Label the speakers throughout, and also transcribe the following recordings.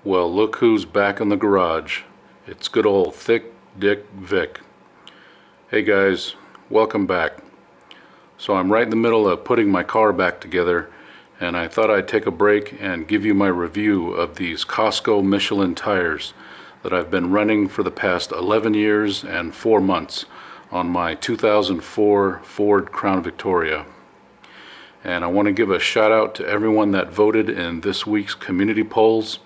Speaker 1: Well, look who's back in the garage. It's good old thick Dick Vic. Hey guys, welcome back. So I'm right in the middle of putting my car back together, and I thought I'd take a break and give you my review of these Costco Michelin tires that I've been running for the past 11 years and 4 months on my 2004 Ford Crown Victoria. And I want to give a shout out to everyone that voted in this week's community polls.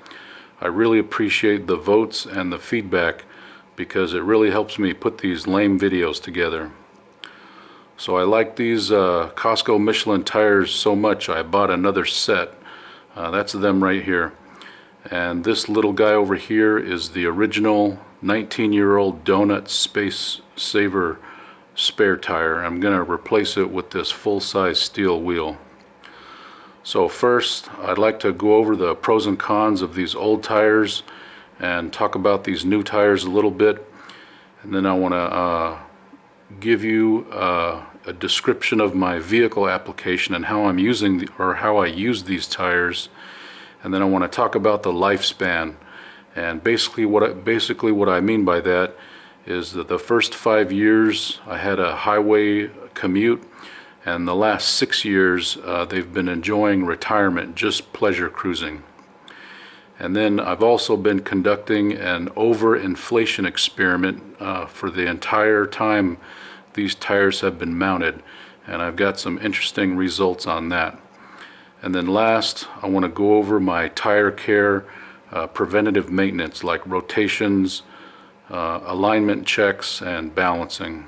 Speaker 1: I really appreciate the votes and the feedback because it really helps me put these lame videos together. So I like these Costco Michelin tires so much I bought another set. That's them right here. And this little guy over here is the original 19-year-old Donut Space Saver spare tire. I'm going to replace it with this full-size steel wheel. So first, I'd like to go over the pros and cons of these old tires and talk about these new tires a little bit. And then I want to give you a description of my vehicle application and how I'm using how I use these tires. And then I want to talk about the lifespan. And basically what I mean by that is that the first 5 years I had a highway commute, and the last 6 years they've been enjoying retirement, just pleasure cruising. And then I've also been conducting an overinflation experiment for the entire time these tires have been mounted, and I've got some interesting results on that. And then last, I want to go over my tire care preventative maintenance like rotations, alignment checks, and balancing.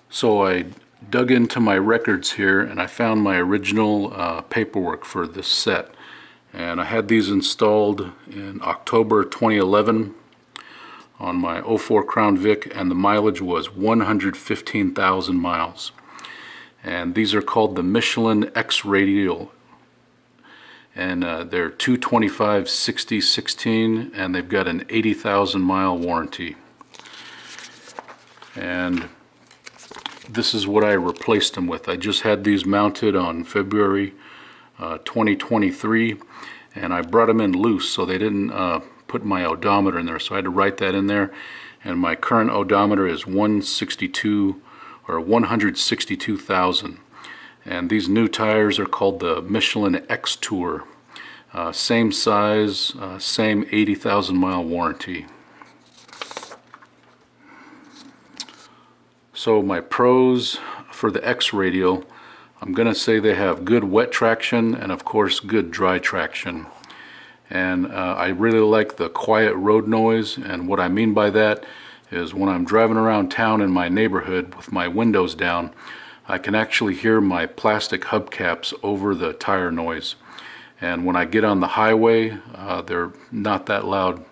Speaker 1: So I dug into my records here and I found my original paperwork for this set. And I had these installed in October 2011 on my 04 Crown Vic, and the mileage was 115,000 miles. And these are called the Michelin X-Radial. And they're 225/60/16, and they've got an 80,000 mile warranty. And this is what I replaced them with. I just had these mounted on February 2023, and I brought them in loose so they didn't put my odometer in there, so I had to write that in there. And my current odometer is 162,000. And these new tires are called the Michelin X Tour. Same size, same 80,000 mile warranty. So my pros for the X-Radial, I'm going to say they have good wet traction and of course good dry traction. And I really like the quiet road noise, and what I mean by that is when I'm driving around town in my neighborhood with my windows down, I can actually hear my plastic hubcaps over the tire noise. And when I get on the highway, they're not that loud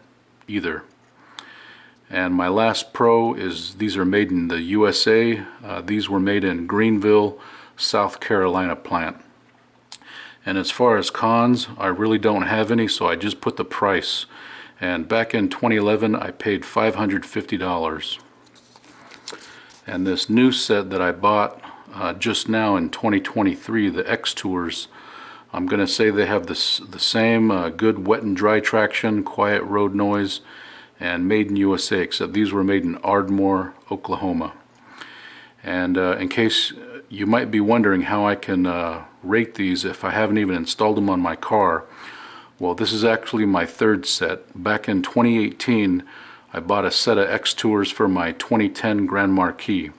Speaker 1: either. And my last pro is these are made in the USA. These were made in Greenville, South Carolina plant. And as far as cons, I really don't have any, so I just put the price. And back in 2011, I paid $550. And this new set that I bought just now in 2023, the X Tours, I'm going to say they have the same good wet and dry traction, quiet road noise, and made in USA, except these were made in Ardmore, Oklahoma. And in case you might be wondering how I can rate these if I haven't even installed them on my car, well, this is actually my third set. Back in 2018, I bought a set of X Tours for my 2010 Grand Marquis.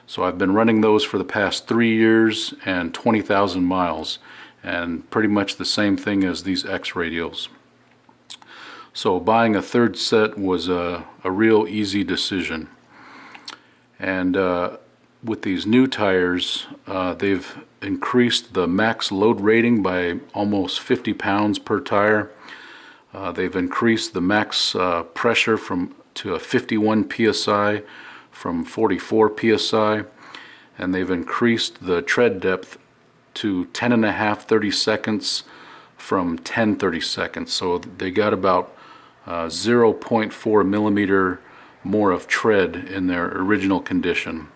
Speaker 1: So I've been running those for the past 3 years and 20,000 miles, and pretty much the same thing as these X-Radials. So buying a third set was a real easy decision. And with these new tires, they've increased the max load rating by almost 50 pounds per tire. They've increased the max pressure to a 51 psi from 44 psi, and they've increased the tread depth to 10.5 30 seconds from 10 30 seconds. So they got about 0.4 millimeter more of tread in their original condition.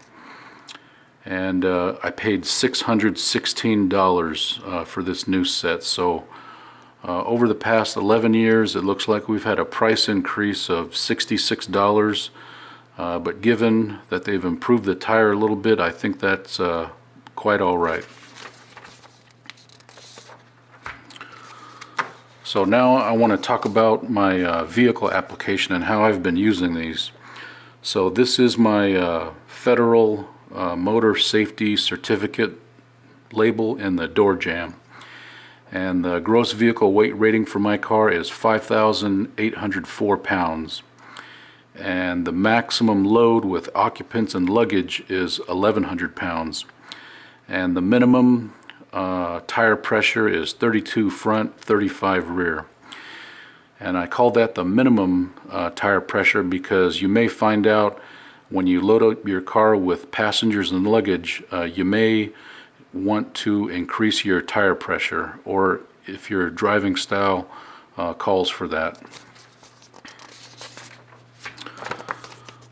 Speaker 1: And I paid $616 for this new set. So over the past 11 years, it looks like we've had a price increase of $66. But given that they've improved the tire a little bit, I think that's quite all right. So now I want to talk about my vehicle application and how I've been using these. So this is my federal motor safety certificate label in the door jamb. And the gross vehicle weight rating for my car is 5,804 pounds. And the maximum load with occupants and luggage is 1,100 pounds. And the minimum tire pressure is 32 front, 35 rear. And I call that the minimum tire pressure because you may find out when you load up your car with passengers and luggage, you may want to increase your tire pressure, or if your driving style calls for that.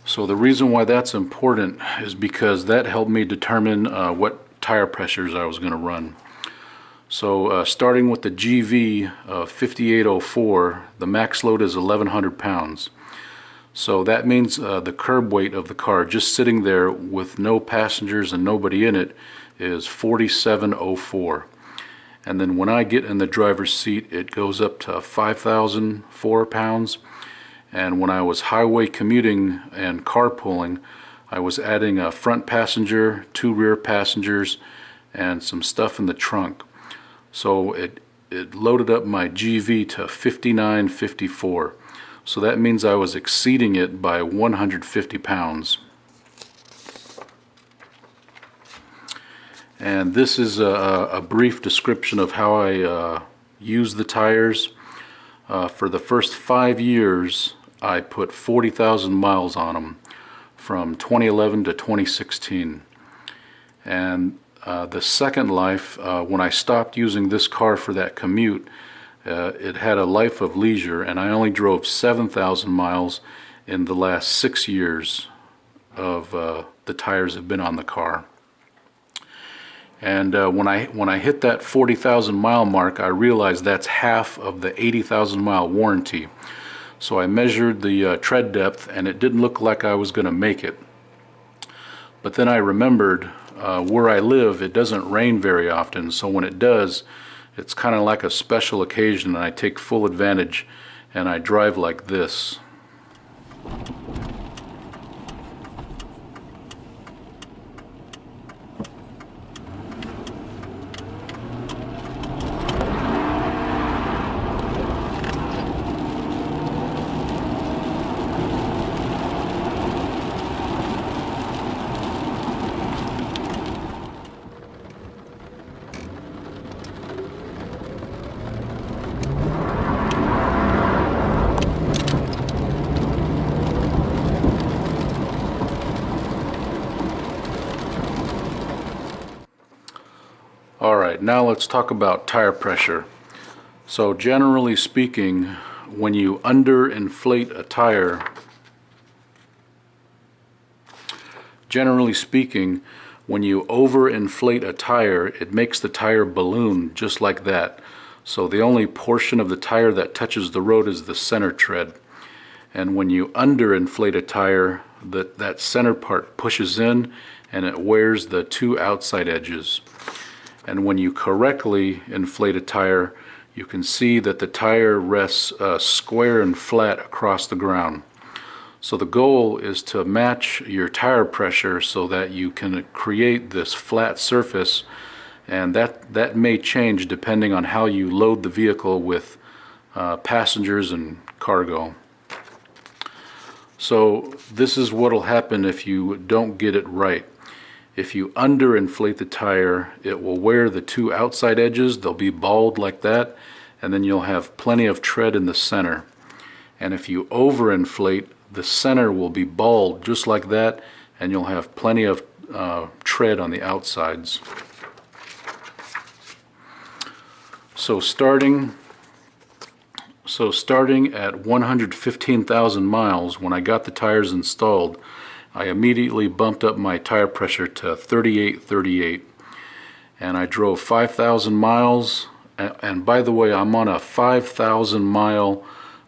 Speaker 1: So the reason why that's important is because that helped me determine what tire pressures I was going to run. So starting with the GV 5804, the max load is 1,100 pounds. So that means the curb weight of the car just sitting there with no passengers and nobody in it is 4,704. And then when I get in the driver's seat, it goes up to 5,004 pounds. And when I was highway commuting and carpooling, I was adding a front passenger, 2 rear passengers, and some stuff in the trunk. So it loaded up my GV to 5954. So that means I was exceeding it by 150 pounds. And this is a brief description of how I use the tires. For the first 5 years, I put 40,000 miles on them from 2011 to 2016. And the second life, when I stopped using this car for that commute, it had a life of leisure, and I only drove 7,000 miles in the last 6 years of the tires have been on the car. And when I hit that 40,000 mile mark, I realized that's half of the 80,000 mile warranty. So I measured the tread depth, and it didn't look like I was going to make it. But then I remembered where I live, it doesn't rain very often, so when it does, it's kind of like a special occasion, and I take full advantage, and I drive like this. Alright, now let's talk about tire pressure. So generally speaking, when you underinflate a tire, when you overinflate a tire, it makes the tire balloon just like that. So the only portion of the tire that touches the road is the center tread. And when you underinflate a tire, that center part pushes in and it wears the 2 outside edges. And when you correctly inflate a tire, you can see that the tire rests square and flat across the ground. So the goal is to match your tire pressure so that you can create this flat surface, and that may change depending on how you load the vehicle with passengers and cargo. So this is what will happen if you don't get it right. If you underinflate the tire, it will wear the 2 outside edges. They'll be bald like that, and then you'll have plenty of tread in the center. And if you overinflate, the center will be bald just like that, and you'll have plenty of tread on the outsides. So starting So starting at 115,000 miles, when I got the tires installed, I immediately bumped up my tire pressure to 3838. And I drove 5,000 miles. And by the way, I'm on a 5,000 mile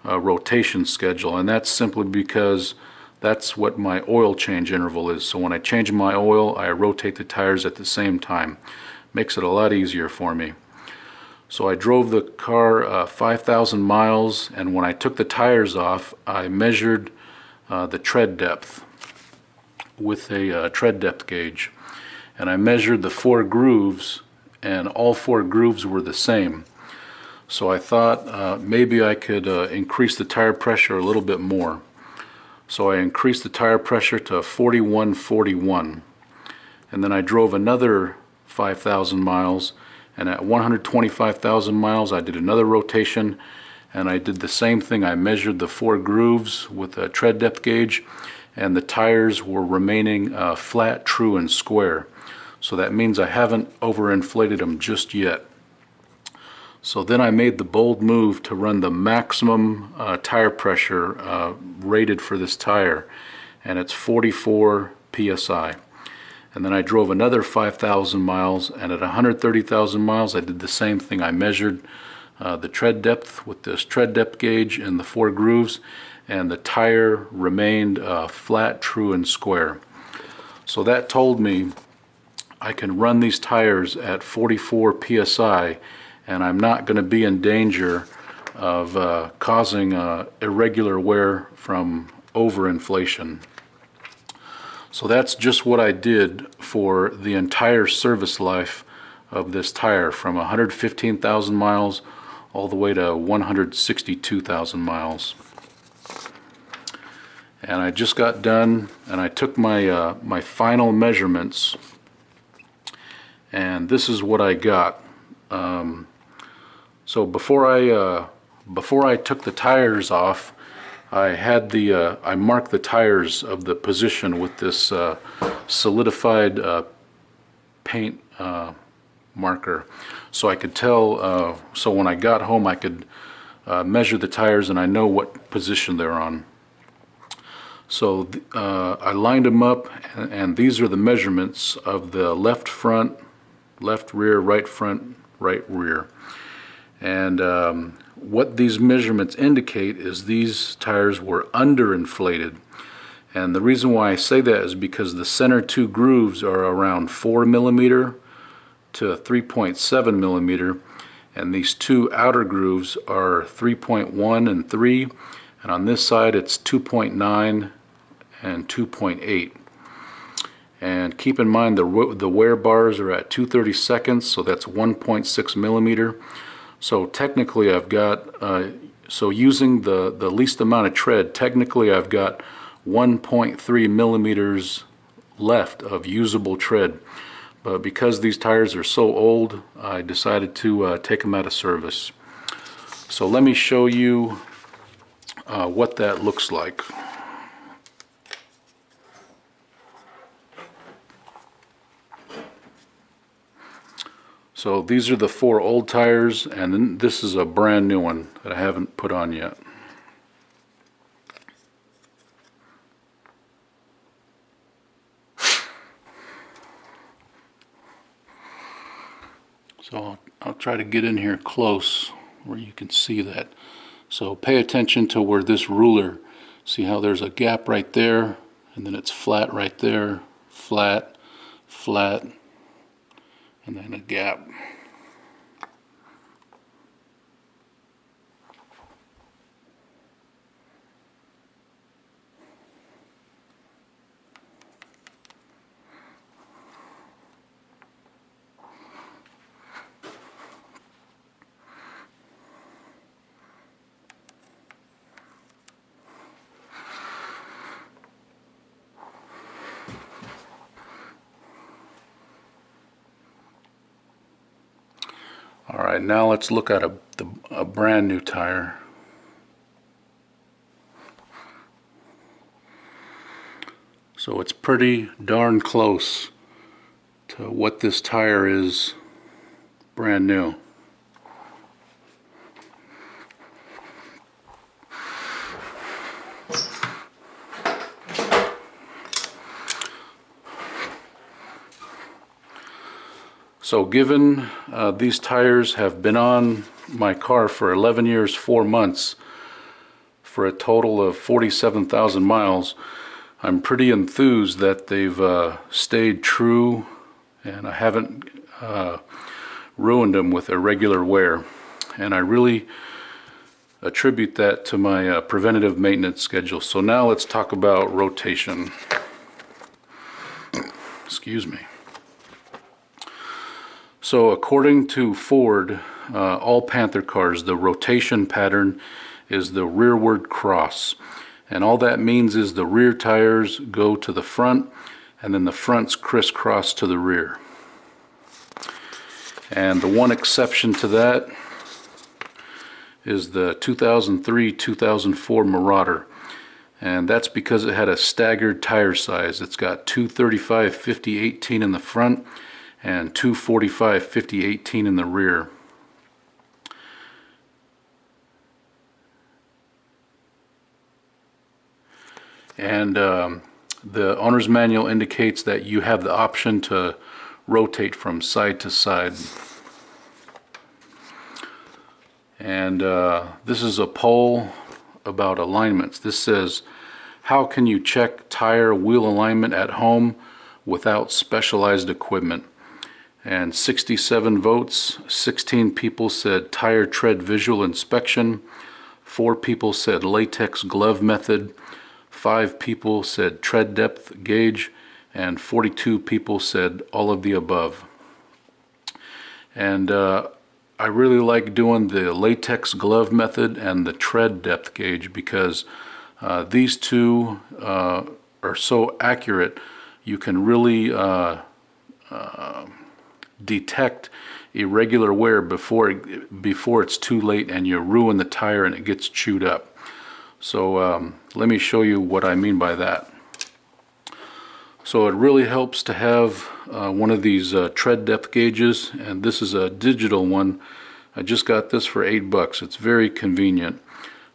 Speaker 1: rotation schedule, and that's simply because that's what my oil change interval is. So when I change my oil, I rotate the tires at the same time. Makes it a lot easier for me. So I drove the car 5,000 miles, and when I took the tires off, I measured the tread depth with a tread depth gauge. And I measured the 4 grooves, and all 4 grooves were the same. So I thought maybe I could increase the tire pressure a little bit more. So I increased the tire pressure to 4141. And then I drove another 5,000 miles, and at 125,000 miles I did another rotation, and I did the same thing. I measured the 4 grooves with a tread depth gauge, and the tires were remaining flat, true, and square. So that means I haven't overinflated them just yet. So then I made the bold move to run the maximum tire pressure rated for this tire, and it's 44 psi. And then I drove another 5,000 miles, and at 130,000 miles I did the same thing. I measured the tread depth with this tread depth gauge in the 4 grooves, and the tire remained flat, true, and square. So that told me I can run these tires at 44 psi, and I'm not going to be in danger of causing irregular wear from overinflation. So that's just what I did for the entire service life of this tire, from 115,000 miles all the way to 162,000 miles. And I just got done, and I took my my final measurements, and this is what I got. So before I took the tires off, I had I marked the tires of the position with this solidified paint marker, so I could tell. So when I got home, I could measure the tires, and I know what position they're on. So I lined them up, and these are the measurements of the left front, left rear, right front, right rear. And what these measurements indicate is these tires were underinflated. And the reason why I say that is because the center 2 grooves are around 4 millimeter to 3.7 millimeter, and these 2 outer grooves are 3.1 and 3, and on this side it's 2.9 and 2.8. And keep in mind the wear bars are at 2/32, so that's 1.6 millimeter. So technically I've got, so using the least amount of tread, technically I've got 1.3 millimeters left of usable tread. But because these tires are so old, I decided to take them out of service. So let me show you what that looks like. So these are the 4 old tires, and then this is a brand new one that I haven't put on yet. So I'll try to get in here close where you can see that. So pay attention to where this ruler, see how there's a gap right there, and then it's flat right there, flat, flat, and then a gap. Alright, now let's look at a brand new tire. So it's pretty darn close to what this tire is brand new. So given these tires have been on my car for 11 years, 4 months, for a total of 47,000 miles, I'm pretty enthused that they've stayed true, and I haven't ruined them with irregular wear. And I really attribute that to my preventative maintenance schedule. So now let's talk about rotation. Excuse me. So according to Ford, all Panther cars, the rotation pattern is the rearward cross. And all that means is the rear tires go to the front, and then the fronts crisscross to the rear. And the one exception to that is the 2003-2004 Marauder. And that's because it had a staggered tire size. It's got two 35-50-18 in the front and two 45-50-18 in the rear. And the owner's manual indicates that you have the option to rotate from side to side. And this is a poll about alignments. This says, how can you check tire wheel alignment at home without specialized equipment? And 67 votes, 16 people said tire tread visual inspection, 4 people said latex glove method, 5 people said tread depth gauge, and 42 people said all of the above. And I really like doing the latex glove method and the tread depth gauge because these two are so accurate. You can really detect irregular wear before it's too late and you ruin the tire and it gets chewed up. So let me show you what I mean by that. So it really helps to have one of these tread depth gauges, and this is a digital one. I just got this for $8. It's very convenient.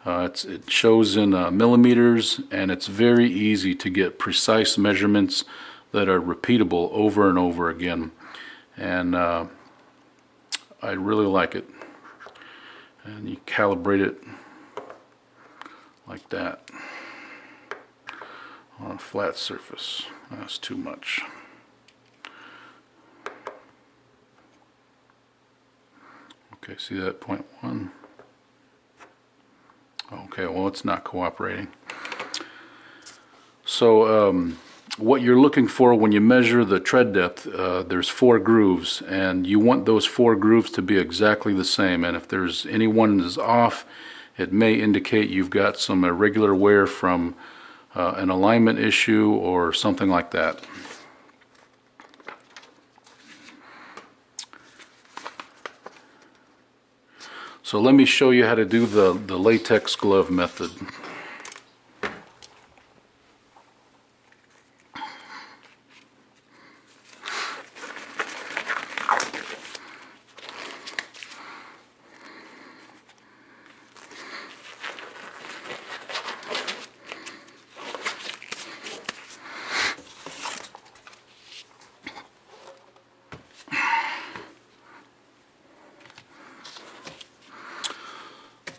Speaker 1: It shows in millimeters, and it's very easy to get precise measurements that are repeatable over and over again. And I really like it. And you calibrate it like that on a flat surface. That's too much. Okay, see that 0.1? Okay, well, it's not cooperating. So what you're looking for when you measure the tread depth, there's 4 grooves, and you want those 4 grooves to be exactly the same. And if there's any one is off, it may indicate you've got some irregular wear from an alignment issue or something like that. So let me show you how to do the latex glove method.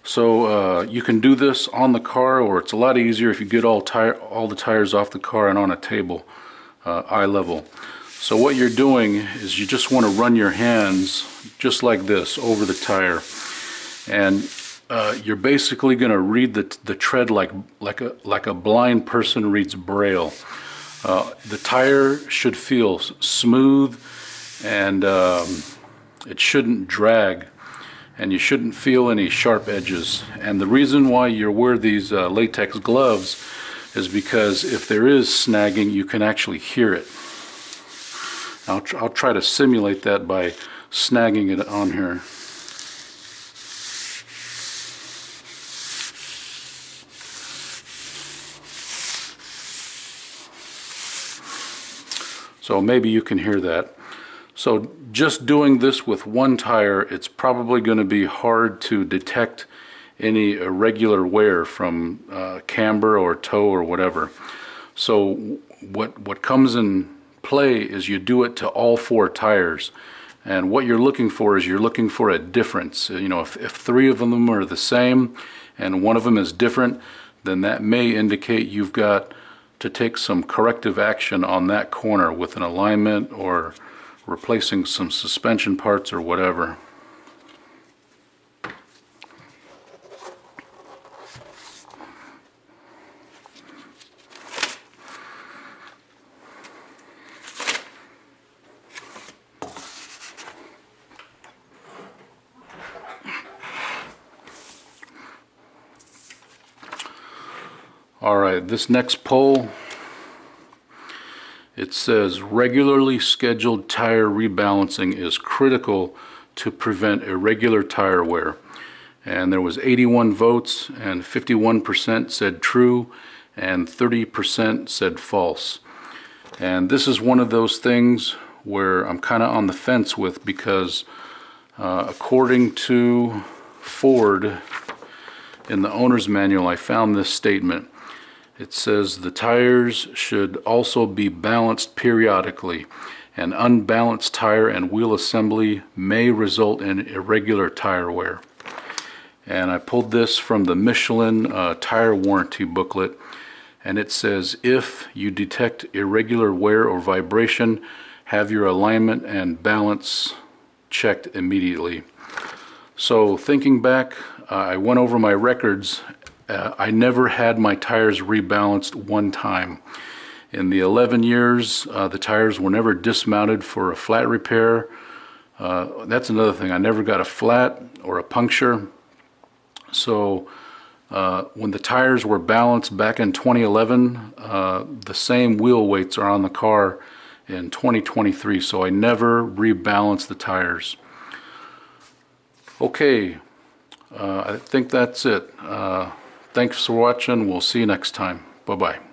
Speaker 1: So you can do this on the car, or it's a lot easier if you get all the tires off the car and on a table, eye level. So what you're doing is you just want to run your hands just like this over the tire, and you're basically going to read the tread like a blind person reads Braille. The tire should feel smooth, and it shouldn't drag, and you shouldn't feel any sharp edges. And the reason why you wear these latex gloves is because if there is snagging, you can actually hear it. I'll try to simulate that by snagging it on here. So maybe you can hear that. So just doing this with one tire, it's probably going to be hard to detect any irregular wear from camber or toe or whatever. So what comes in play is you do it to all 4 tires. And what you're looking for is you're looking for a difference. You know, if 3 of them are the same and 1 of them is different, then that may indicate you've got to take some corrective action on that corner with an alignment or replacing some suspension parts or whatever. Alright, this next poll, it says regularly scheduled tire rebalancing is critical to prevent irregular tire wear. And there was 81 votes and 51% said true and 30% said false. And this is one of those things where I'm kind of on the fence with, because according to Ford in the owner's manual, I found this statement. It says the tires should also be balanced periodically. An unbalanced tire and wheel assembly may result in irregular tire wear. And I pulled this from the Michelin tire warranty booklet, and it says if you detect irregular wear or vibration, have your alignment and balance checked immediately. So thinking back, I went over my records. I never had my tires rebalanced one time. In the 11 years, the tires were never dismounted for a flat repair. That's another thing. I never got a flat or a puncture. So when the tires were balanced back in 2011, the same wheel weights are on the car in 2023. So I never rebalanced the tires. Okay, I think that's it. Thanks for watching. We'll see you next time. Bye-bye.